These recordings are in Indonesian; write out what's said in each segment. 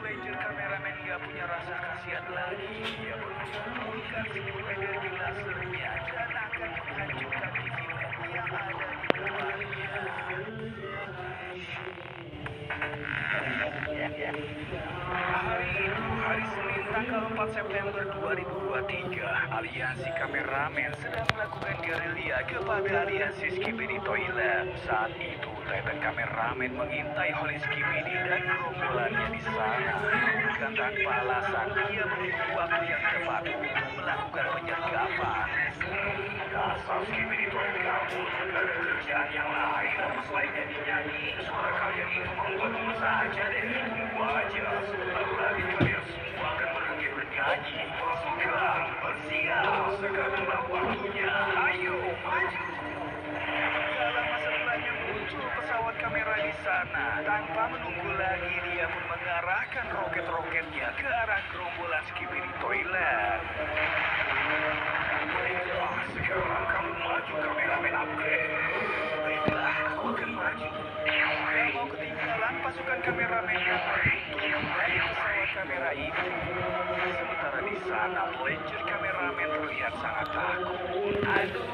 Fletcher kameramen nggak punya rasa kasihan lagi. Dia mengumpulkan sekunder lasernya dan akan menghancurkan TV LED yang ada di depannya. Hari itu, hari Senin tanggal 4 September 2023, aliansi kameramen sedang melakukan gerilya kepada aliansi Skibidi Toilet. Saat itu, Titan kameramen mengintai Holy Skibidi dan gerombolannya di sana. Bukan tanpa alasan, dia menunggu waktu yang tepat untuk melakukan penyergapan. Dasar Skibidi Toilet kamu, gak ada kerjaan yang lain. Selain nyanyi, suara kalian itu membuat dulu saja deh. Tunggu aja, lalu lagi kalian semua akan berhenti bernyanyi. Pasukan, bersiap, sekaranglah waktunya. Ayo, maju. Gak lama setelahnya muncul pesawat kamera di sana. Tanpa menunggu lagi, dia pun mengarahkan roket-roketnya ke arah gerombolan Skibidi Toilet. Baiklah, sekarang kamu maju kameramen upgrade. Baiklah, aku akan maju. Gak mau ketinggalan pasukan kameramen yang turun dari pesawat kamera itu. Sementara di sana, Fletcher kameramen terlihat sangat takut. Aduh,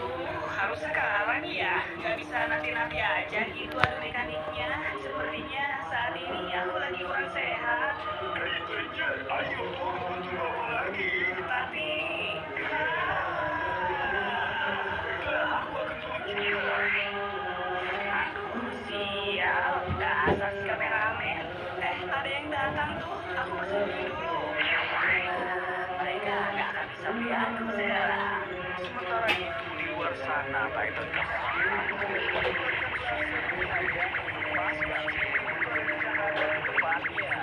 harus sekarang ya? Gak bisa nanti-nanti aja gitu adu mekaniknya. Sepertinya saat ini aku lagi kurang sehat. Hei Fletcher, ayo turun, tunggu apa lagi? Tapi... Baiklah, aku akan turun juga. Aduh, sial. Dasar si kameramen. Ada yang datang tuh. Aku bersembunyi dulu. Mereka gak akan bisa melihat aku sekarang. Sementara itu di luar sana, Titan kameramen melepaskan di depannya.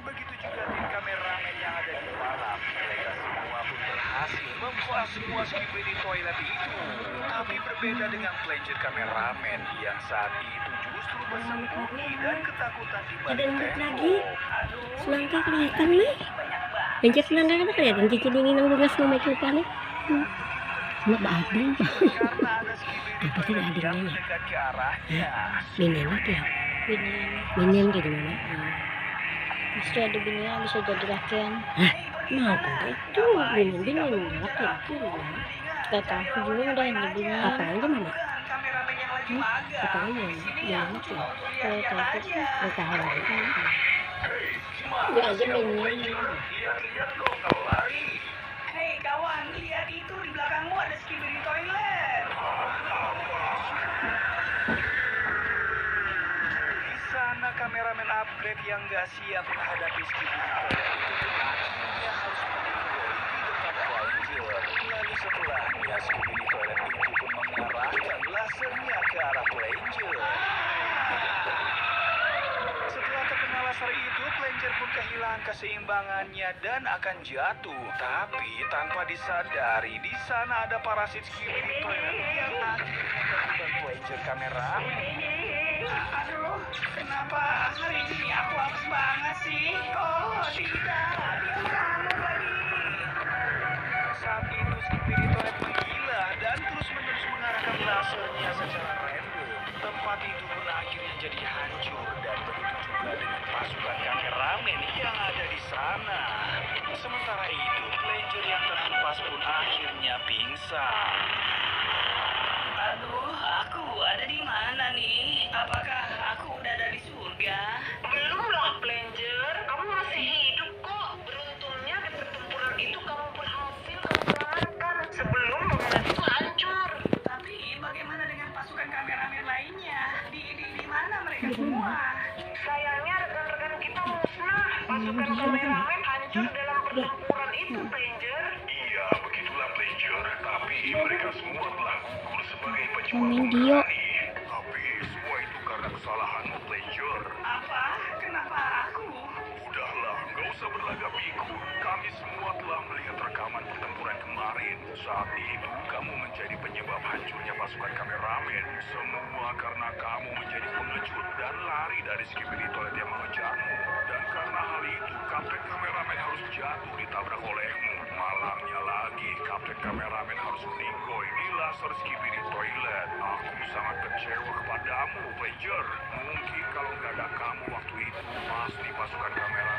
Begitu juga tim kameramen yang ada di malam. Mereka semua pun berhasil membuat semua Skibidi Toilet itu. Tapi berbeda dengan Fletcher kameramen yang saat itu justru bersembunyi dan ketakutan di balik Ada embut tembok. lagi. Selangkah kelihatan nih. Pencet selangkah kan kelihatan cincin ini nang bunga semua lupa nih. Nggak bading. Karena ada Skibidi Apa sih Toilet adingnya yang ya? mendekat ke arahnya. Binian lagi ya. Binian kayak gimana? Pasti ada bininya bisa jadi lakian. Mau kan itu binian laki-laki ya. Gak tahu juga udah ini bininya. Apa aja mana? Kameramen yang lagi magang. Apa aja? Di sini Yang aku itu. cuma untuk Kalau lihat-lihat tahu aja. Gak tahu lagi. Dia aja bininya. Lihat-lihat kok kau lari. Hei kawan, lihat itu di belakangmu ada Skibidi Toilet. Di sana kameramen upgrade yang gak siap menghadapi Skibidi Toilet itu akhirnya harus meninggoy di depan Fletcher. Lalu setelahnya Skibidi Toilet itu pun mengarahkan lasernya ke arah Fletcher. Setelah terkena laser itu, Fletcher pun kehilangan keseimbangannya dan akan jatuh. Tapi tanpa disadari, di sana ada parasit Skibidi Toilet yang akhirnya terlibat Fletcher kameramen. Aduh, kenapa hari ini aku haus banget sih? Oh, tidak, dia selamat lagi. Saat itu Skibidi Toilet menggila dan terus-menerus mengarahkan lasernya secara random. Tempat itu pun akhirnya jadi hancur dan begitu juga dengan pasukan kameramen yang ada di sana. Sementara itu, Fletcher yang terhempas pun akhirnya pingsan. Aduh, aku ada di mana nih? Apakah aku udah ada di surga? Belum lah, Fletcher. Kamu masih hidup kok. Beruntungnya di pertempuran itu kamu berhasil selamatkan sebelum bangunan itu hancur. Tapi bagaimana dengan pasukan kameramen lainnya? Di mana mereka semua? Sayangnya rekan-rekan kita musnah. Pasukan kameramen hancur dalam pertempuran itu, Fletcher. Iya, begitulah Fletcher. Tapi mereka semua telah gugur sebagai pejuang Main Dio. pemberani. Tapi semua itu karena kesalahanmu, Fletcher. Apa? Kenapa aku? Udahlah, nggak usah berlagak biku. Kami semua telah melihat rekaman pertempuran kemarin. Saat itu kamu menjadi penyebab hancurnya pasukan kameramen. Semua karena kamu menjadi pengecut dan lari dari Skibidi Toilet yang mengejarmu. Dan karena hal itu, kapten kameramen harus jatuh ditabrak olehmu. Malangnya lagi, kapten kameramen harus meninggoy di laser Skibidi Toilet. Aku sangat kecewa kepadamu, Fletcher. Mungkin kalau nggak ada kamu waktu itu, pasti pasukan kameramen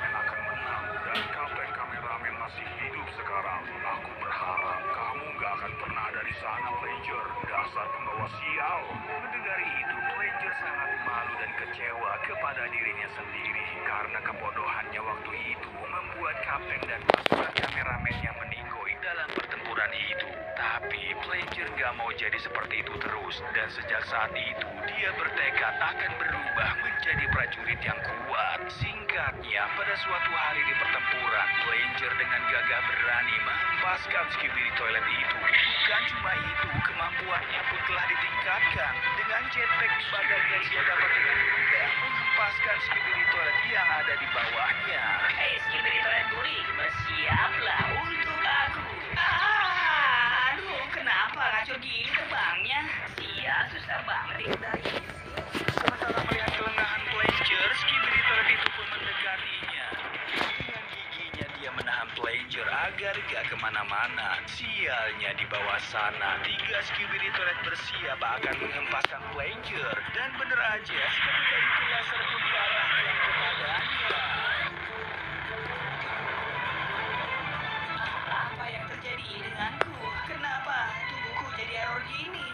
pada dirinya sendiri karena kebodohannya waktu itu membuat kapten dan pasukan kameramennya meninggoy dalam pertempuran itu. Tapi Fletcher gak mau jadi seperti itu terus, dan sejak saat itu dia bertekad akan berubah menjadi prajurit yang kuat. Singkatnya, pada suatu hari di pertempuran, Fletcher dengan gagah berani menghempaskan Skibidi Toilet itu. Bukan cuma itu, kemampuannya pun telah ditingkatkan. Dengan jetpack di badannya, dia dapat dengan mudah menghempaskan Skibidi Toilet yang ada di bawahnya. Hei, Skibidi Toilet Guri, bersiaplah untuk aku. Aduh, kenapa ngacur gini terbangnya? Sia, susah banget dihindari. Sementara melihat kelengahan Fletcher, Skibidi Toilet itu pun mendekatinya. Dengan giginya dia menahan Fletcher agar gak kemana-mana. Sialnya di bawah sana, 3 Skibidi Toilet bersiap akan menghempaskan Fletcher. Dan bener aja, seketika itu laser pun diarahkan kepadanya. Apa yang terjadi denganku? Kenapa tubuhku jadi error gini?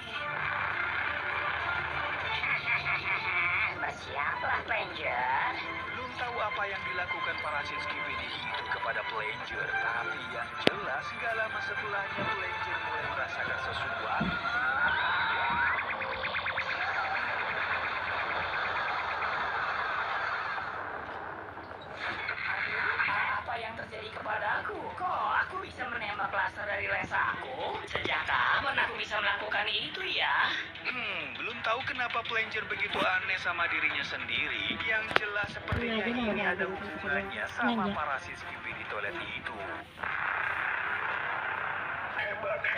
Bersiaplah, Fletcher. Belum tahu apa yang dilakukan parasit Skibidi itu kepada Fletcher, tapi yang jelas gak lama setelahnya Fletcher mulai merasakan sesuatu. Apa yang terjadi kepadaku? Kok aku bisa menembak laser dari lesaku? Sejak kapan aku bisa melakukan itu ya? Belum tahu kenapa Fletcher begitu aneh sama dirinya sendiri. Yang jelas sepertinya ini ada hubungannya sama parasit Skibidi Toilet itu.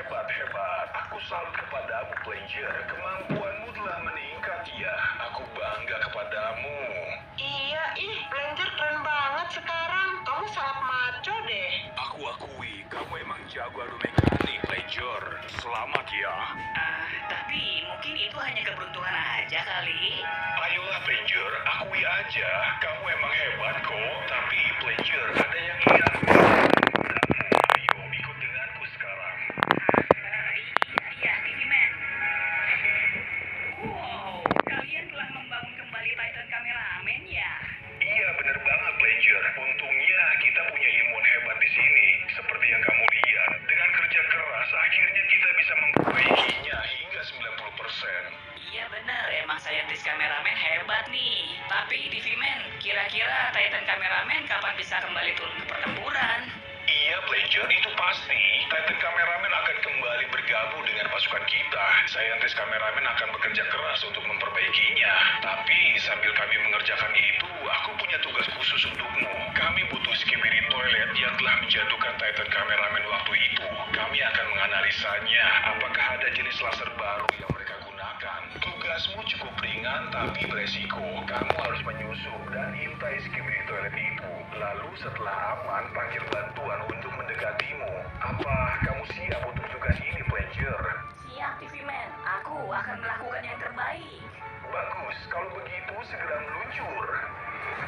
Hebat. Aku salut kepadamu, Fletcher. Kemampuanmu telah meningkat ya. Aku bangga kepadamu. Iya, Fletcher keren banget sekarang. Kamu sangat maco deh. Aku akui, kamu emang jago adu mekanik, Fletcher. Selamat ya. Tapi mungkin itu hanya keberuntungan aja kali. Ayolah, Fletcher, akui aja. Kamu emang hebat kok. Tapi, Fletcher, ada yang ingin aku katakan kepadamu. Ayo, ikut denganku sekarang. Iya, TV Man. Wow, kalian telah membangun kembali Titan Kameramen ya? Iya, bener banget, Fletcher. Untungnya kita punya ilmuwan hebat di sini. Seperti yang kamu lihat, dengan kerja keras, akhirnya kita bisa memperbaikinya hingga 90%. Iya benar, emang saintis kameramen hebat nih. Tapi TV Man, kira-kira Titan Kameramen kapan bisa kembali turun ke pertempuran? Iya, Fletcher, itu pasti. Titan Kameramen akan kembali bergabung dengan pasukan kita. Saintis kameramen akan bekerja keras untuk memperbaikinya. Tapi sambil kami mengerjakan itu, aku punya tugas khusus untukmu. Kami butuh Skibidi Toilet yang telah menjatuhkan Titan Kameramen waktu itu. Kami akan menganalisanya. Apakah ada jenis laser baru yang mereka gunakan? Tugasmu cukup ringan tapi beresiko. Kamu harus menyusup dan intai Skibidi Toilet itu. Lalu setelah aman, panggil bantuan untuk mendekatimu. Apa kamu siap untuk tugas ini, Fletcher? Siap TV Man, aku akan melakukan yang terbaik. Bagus, kalau begitu segera meluncur.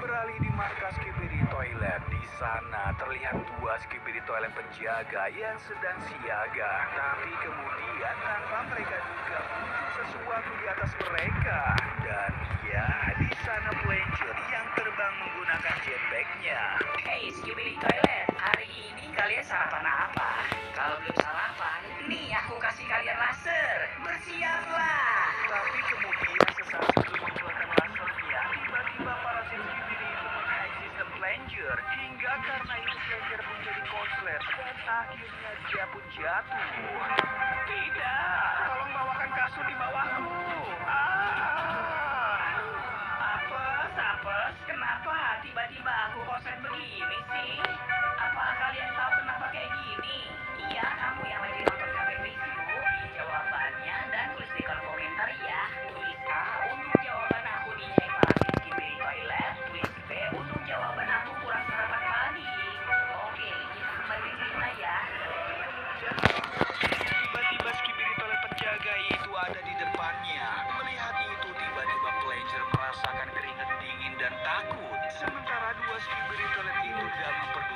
Beralih di markas Skibidi Toilet, di sana terlihat 2 Skibidi Toilet penjaga yang sedang siaga. Tapi kemudian tanpa mereka duga muncul sesuatu di atas mereka. Dan ya, di sana Fletcher yang terbang menggunakan jetpacknya. Hey Skibidi Toilet, hari ini kalian sarapan apa? Kalau belum sarapan, nih aku kasih kalian laser. Bersiaplah. Tapi kemudian sesaat sebelum mengeluarkan lasernya, tiba-tiba parasit Skibidi itu menghack sistem Fletcher. Hingga karena itu Fletcher pun jadi konslet dan akhirnya dia pun jatuh. Tidak, tolong bawakan kasur di bawahku. Apes, kenapa tiba-tiba aku konslet begini sih? Apa kalian tahu kenapa kayak gini? Iya, kamu yang lagi nonton KPP Review, jawabannya dan tulis di kolom komentar ya. Tulis A untuk jawaban aku di parasit Skibidi Toilet, tulis B untuk jawaban aku kurang sarapan pagi. Oke, kita kembali ke cerita ya. Tiba-tiba Skibidi Toilet penjaga itu ada di depannya. Melihat itu, tiba-tiba Fletcher merasakan keringat dingin dan takut. Sementara 2 Skibidi Toilet itu gak memperdulikan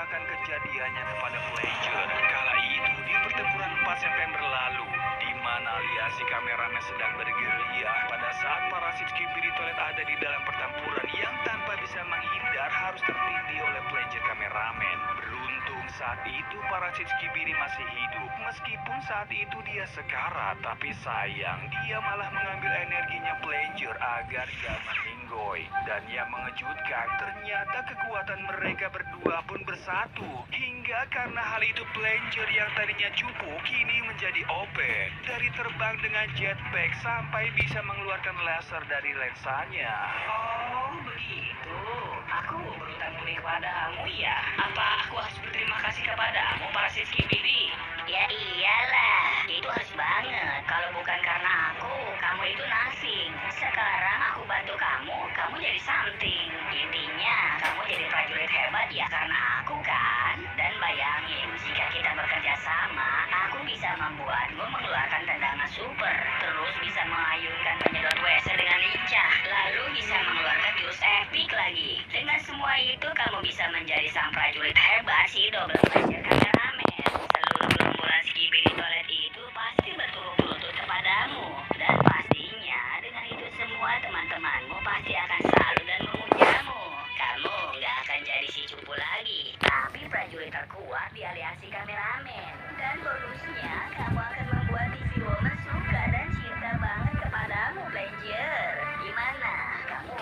menceritakan kejadiannya kepada Fletcher. Kala itu di pertempuran 4 September lalu, di mana alias si kameramen sedang bergerilya pada saat parasit Skibidi Toilet ada di dalam pertempuran yang tanpa bisa menghindar harus tertindih oleh Fletcher kameramen. Beruntung saat itu parasit Skibidi masih hidup. Meskipun saat itu dia sekarat, tapi sayang dia malah mengambil energinya Fletcher agar gak meninggoy. Dan yang mengejutkan, ternyata kekuatan mereka berdua pun bersatu. Hingga karena hal itu Fletcher yang tadinya cupu kini menjadi OP. Dari terbang dengan jetpack sampai bisa mengeluarkan laser dari lensanya. Oh, begitu. Aku berhutang budi kepadamu ya. Apa aku harus berterima kasih kepadamu, parasit Skibidi? Ya iyalah, itu harus banget. Kalau bukan karena aku, kamu itu nothing. Sekarang aku bantu kamu, kamu jadi something. Intinya, kamu jadi prajurit hebat ya karena aku kan. Dan bayangin, jika kita bekerja sama, aku bisa membuatmu mengeluarkan tendangan super. Terus bisa mengayunkan penyedot WC dengan lincah. Lalu bisa mengeluarkan jurus epic lagi. Dengan semua itu, kamu bisa menjadi sang prajurit hebat si double Fletcher kameramen. Seluruh gerombolan Skibidi Toilet itu pasti berturut lutut kepadamu. Dan pastinya dengan itu semua teman-temanmu pasti akan salut dan memujamu. Kamu nggak akan jadi si cupu lagi, tapi prajurit terkuat di aliansi kameramen. Dan bonusnya, kamu akan membuat TV Woman suka dan cinta banget kepadamu, Fletcher. Gimana? Kamu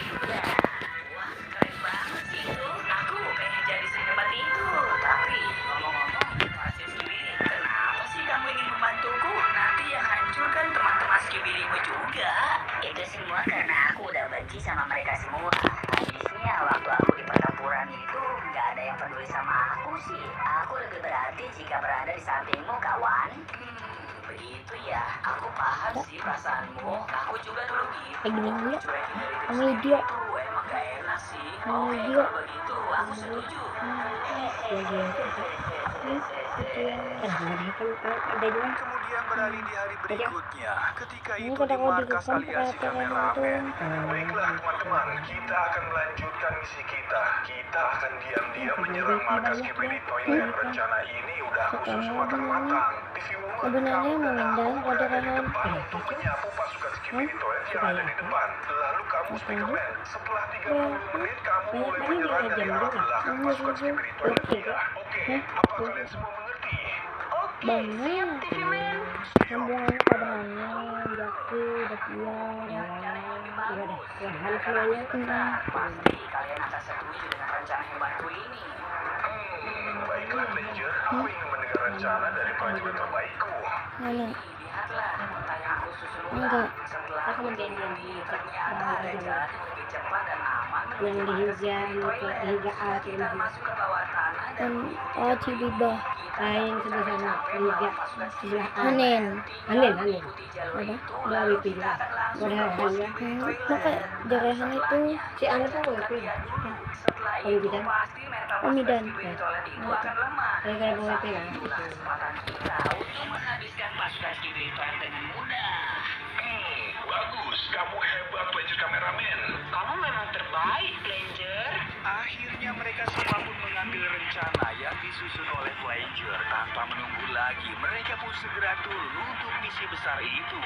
juga? Wah, keren banget sih itu. Aku pengen jadi sehebat itu. Tapi ngomong-ngomong, parasit Skibidi, kenapa sih kamu ingin membantuku? Nanti yang hancurkan teman-teman Skibidimu juga. Itu semua karena aku udah benci sama mereka semua. Habisnya waktu aku di pertempuran itu nggak ada yang peduli sama aku sih. Aku lebih berarti jika berada di sampingmu, kawan. Begitu ya. Aku paham sih perasaanmu. Aku juga dulu gitu. Kayak gini dulu. Cuekin dari Sama video. itu emang gak enak sih. Sama Oh ya, video. kalau begitu aku setuju. Video itu yang ada juga. Kemudian beralih di hari berikutnya, ketika Ini itu kata di kau markas dibuka aliansi peraturan kameramen. itu. Baiklah teman-teman, kita akan melanjutkan misi kita. Kita akan diam-diam menyerang markas Skibidi Toilet. Rencana ini udah aku susun matang-matang. TV Woman, Sebenarnya kamu dan memandang aku berada di moderahan. depan untuk menyapu pasukan Skibidi Toilet yang ada di depan. Lalu kamu Speakerman, setelah 30 menit kamu mulai menyerang dari arah belakang pasukan Skibidi Toilet 3. Oke, apa kalian semua mengerti? Banyak. Sambungan padahalnya, jaki, dakian, ya udah, semuanya tentang Pasti kalian akan setuju dengan rencana hebatku ini. Baiklah, Fletcher. Aku ingin mendengar rencana dari prajurit terbaikku. mana? Lihatlah kota yang aku susun Enggak. Setelah Aku menjanjikan di ternyata ada jalan yang lebih cepat dan aman yang di hijau, di hijau A, kita masuk ke bawah tanah dan oh Cibibah, lain sebelah sana, hijau sebelah Anen, ada, udah WP juga, udah hanya, maka jarahan itu si Anen tuh WP, kalau kita, Omidan, itu akan lemah. saya kalau WP lah, Kesempatan kita untuk menghabiskan pasukan Skibidi Toilet dengan mudah. Bagus. Kamu hebat, Fletcher kameramen. Kamu memang terbaik, Fletcher. Akhirnya mereka semua pun mengambil rencana yang disusun oleh Fletcher. Tanpa menunggu lagi, mereka pun segera turun untuk misi besar itu.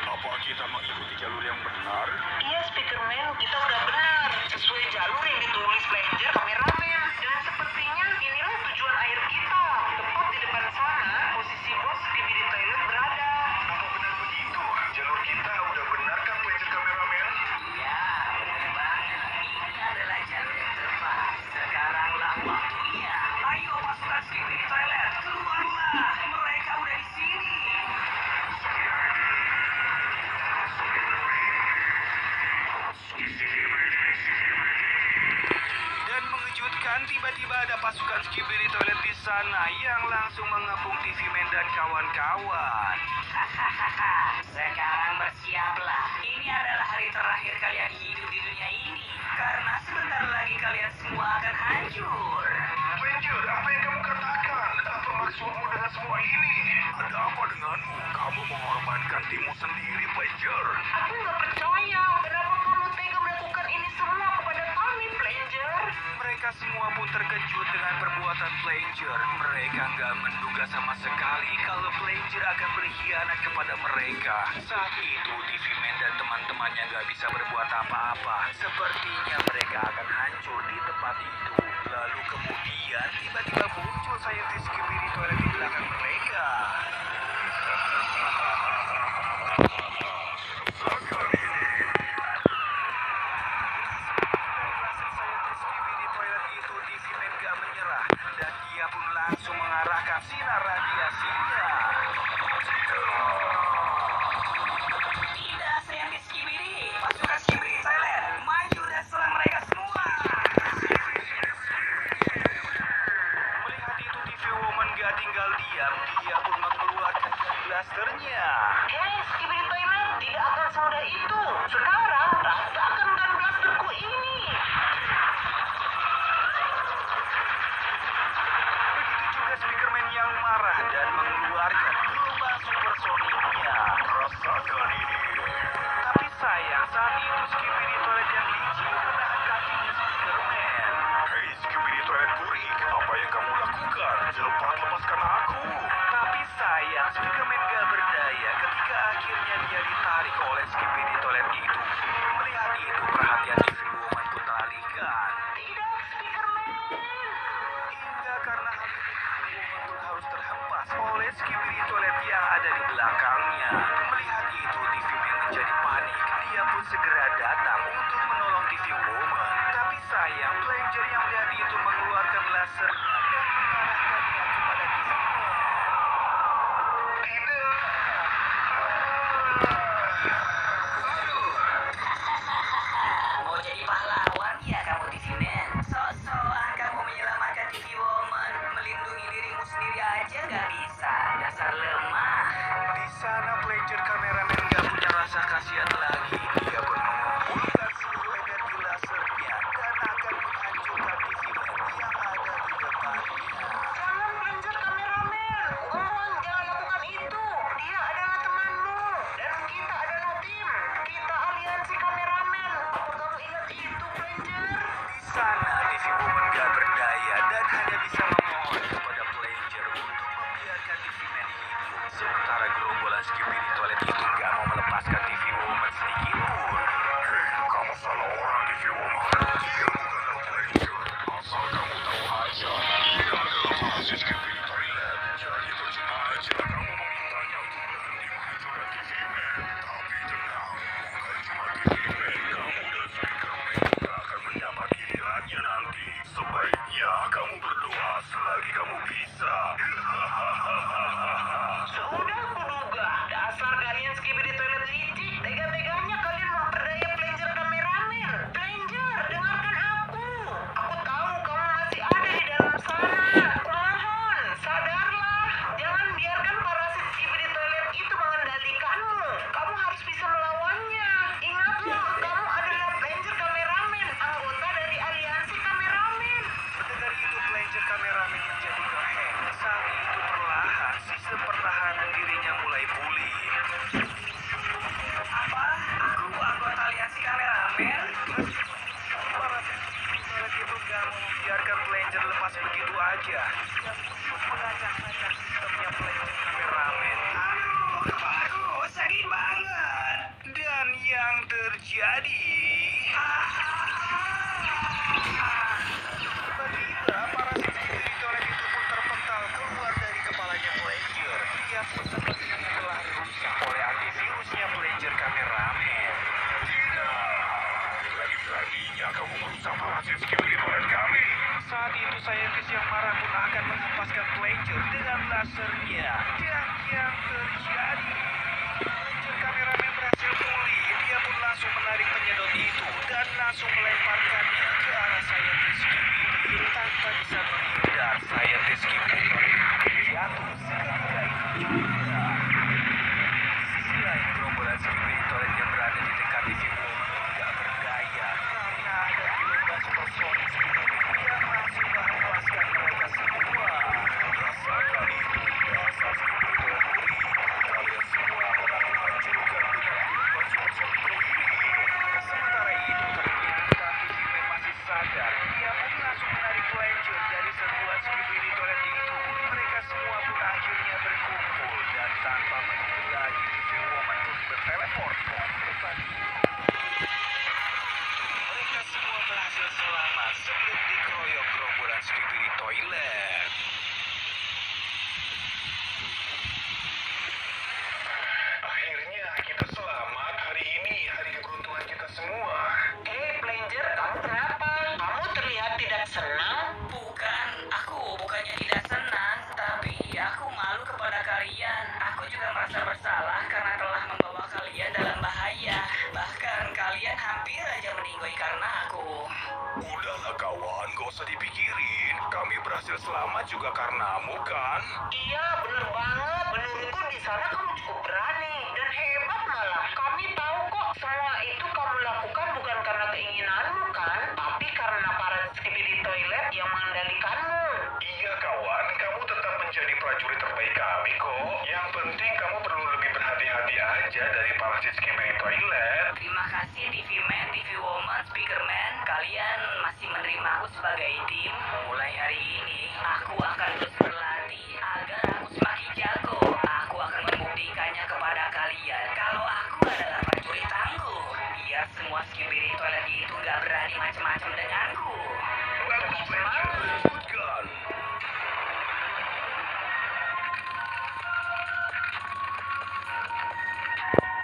Apa kita mengikuti jalur yang benar? Iya, Speakerman, kita udah benar. Sesuai jalur yang ditulis Fletcher kameramen. Dan sepertinya inilah tujuan akhir kita. Tepat di depan sana, posisi bos Skibidi Toilet berada. Apa benar begitu? Jalur kita udah benar kan, Fletcher kameramen? Ya, benar banget. Ini adalah jalur yang tepat. Sekaranglah waktunya. Ayo pasukan Skibidi Toilet, keluarlah. Mereka udah di sini. Dan mengejutkan, tiba-tiba ada pasukan Skibidi Toilet di sana yang langsung mengepung TV Man dan kawan-kawan. Sekarang bersiaplah. Ini adalah hari terakhir kalian hidup di dunia ini. Karena sebentar lagi kalian semua akan hancur. Fletcher, apa yang kamu katakan? Apa maksudmu dengan semua ini? Ada apa denganmu? Kamu mengorbankan timmu sendiri, Fletcher. Aku nggak percaya. Kenapa kamu tega melakukan ini semua kepada kami, Fletcher? Planger? Mereka semua pun terkejut dengan perbuatan Planger. Mereka nggak menduga sama sekali kalau Planger akan berkhianat kepada mereka. Saat itu, TV Man dan teman-temannya nggak bisa berbuat apa-apa. Sepertinya mereka akan hancur di tempat itu. Lalu kemudian tiba-tiba muncul saintis Skibidi Toilet di belakang mereka. Dan dia pun langsung mengarahkan sinar radiasinya. Tidak, saintis Skibidi. Pasukan Skibidi Toilet, maju dan serang mereka semua. Melihat itu, TV Woman gak tinggal diam. Dia pun mengeluarkan blasternya. Hei, Skibidi Toilet, tidak akan semudah itu. Sekarang, rasakan gun blasterku ini. Begitu juga Speakerman yang marah dan mengeluarkan gelombang supersoniknya. Rasakan ini. Tapi sayang, saat itu Skibidi Toilet yang licin menahan kakinya Speakerman. Hei Skibidi Toilet burik, apa yang kamu lakukan? Cepat lepaskan aku. Tapi sayang, Speakerman gak berdaya ketika akhirnya dia ditarik oleh Skibidi Toilet itu. Melihat itu, perhatian TV Woman pun teralihkan. Tidak, Speakerman. Hingga karena hal itu, TV Woman pun harus terhempas oleh Skibidi Toilet yang ada di belakangnya. Melihat itu, TV Man menjadi panik. Dia pun segera datang untuk menolong TV Woman. Tapi sayang, Planger yang melihat itu mengeluarkan laser dan mengarahkannya kepada TV Man. Mau jadi pahlawan ya kamu TV Man? Sok-sokan kamu menyelamatkan TV Woman, melindungi dirimu sendiri aja nggak bisa. Dasar lemah. Di sana Planger kameramen gak punya rasa kasihan lagi. Dia pun mengumpulkan seluruh energi lasernya dan akan menghancurkan TV Man yang ada di depannya. Jangan Planger kameramen. Mohon jangan lakukan itu. Dia adalah temanmu. Dan kita adalah tim. Kita aliansi kameramen. Apa kamu ingat itu, Planger? Di sana TV Woman gak berdaya dan hanya bisa memohon kepada Planger untuk membiarkan TV Man hidup. Sementara gerombolan Skibidi Toilet itu gak mau melepaskan TV Woman sedikit pun. Hei, kamu salah orang TV Woman. Dia bukanlah Planger. Asal kamu tahu aja, dia adalah mahasiswa Skibidi Toilet. Jadi percuma aja kamu memintanya untuk berhenti menghancurkan TV Man. Tapi tenang, bukan cuma TV Man, kamu dan Speakerman juga akan mendapat gilirannya nanti. Sebaiknya kamu berdoa selagi kamu bisa. Sudah kuduga. Dasar kalian Skibidi Toilet licik. Tega-teganya kalian memperdaya Planger kameramen. Planger, dengarkan aku. Aku tahu kamu masih ada di dalam sana. Kumohon, sadarlah. Jangan biarkan parasit Skibidi Toilet itu mengendalikanmu. Kamu harus bisa melawannya. Ingatlah, kamu adalah Planger kameramen, anggota dari aliansi kameramen. Mendengar itu, Planger kameramen menjadi ngehem. Saat itu perlahan, sistem pertahanan dirinya mulai pulih. Apa? Aku anggota aliansi kameramen? Para Skibidi Toilet itu gak mau membiarkan Planger lepas begitu aja. Dia terus mengacak-ngacak sistemnya Planger kameramen. Aduh, kepalaku sakit banget. Dan yang terjadi... Tiba-tiba, para Skibidi Toilet itu pun terpental keluar dari kepalanya Planger. Dia pun sepertinya telah rusak oleh antivirusnya Planger kameramen. Tidak, lagi-laginya kamu merusak parasit Skibidi Toilet kami. Saat itu saintis yang marah pun akan menghempaskan Planger dengan lasernya. Dan yang terjadi... Planger kameramen berhasil pulih. Dia pun langsung menarik penyedot itu dan langsung melemparkannya ke arah saintis Skibidi. Tanpa bisa menghindar, saintis Skibidi jatuh seketika itu juga. Di sisi lain, gerombolan Skibidi Toilet yang berada di dekat TV Woman tidak berdaya karena ada gelombang supersonik yang langsung menghempaskan mereka semua. Rasakan itu, dasar Skibidi Toilet burik. Kalian semua akan aku hancurkan dengan gelombang supersonik ini. Sementara itu, ternyata TV Man masih sadar Toilet. Akhirnya kita selamat hari ini, hari keberuntungan kita semua. Planger, kamu kenapa? Kamu terlihat tidak senang. Bukan, aku bukannya tidak senang, tapi aku malu kepada kalian. Aku juga merasa bersalah karena telah membawa kalian dalam bahaya. Bahkan kalian hampir aja meninggoy karena aku. Udahlah kawan, gak usah dipikirin. Kami berhasil selamat juga karenamu kan? Iya, bener banget. Menurutku di sana kamu cukup berani dan hebat malah. Kami tahu kok semua itu kamu lakukan bukan karena keinginanmu kan, tapi karena para Skibidi Toilet yang mengendalikanmu. Iya kawan, kamu tetap menjadi prajurit terbaik kami kok. Yang penting kamu perlu lebih berhati-hati aja dari para Skibidi Toilet. Terima kasih TV Man, TV Woman, Speaker Man. Kalian masih menerima aku sebagai tim. Mulai hari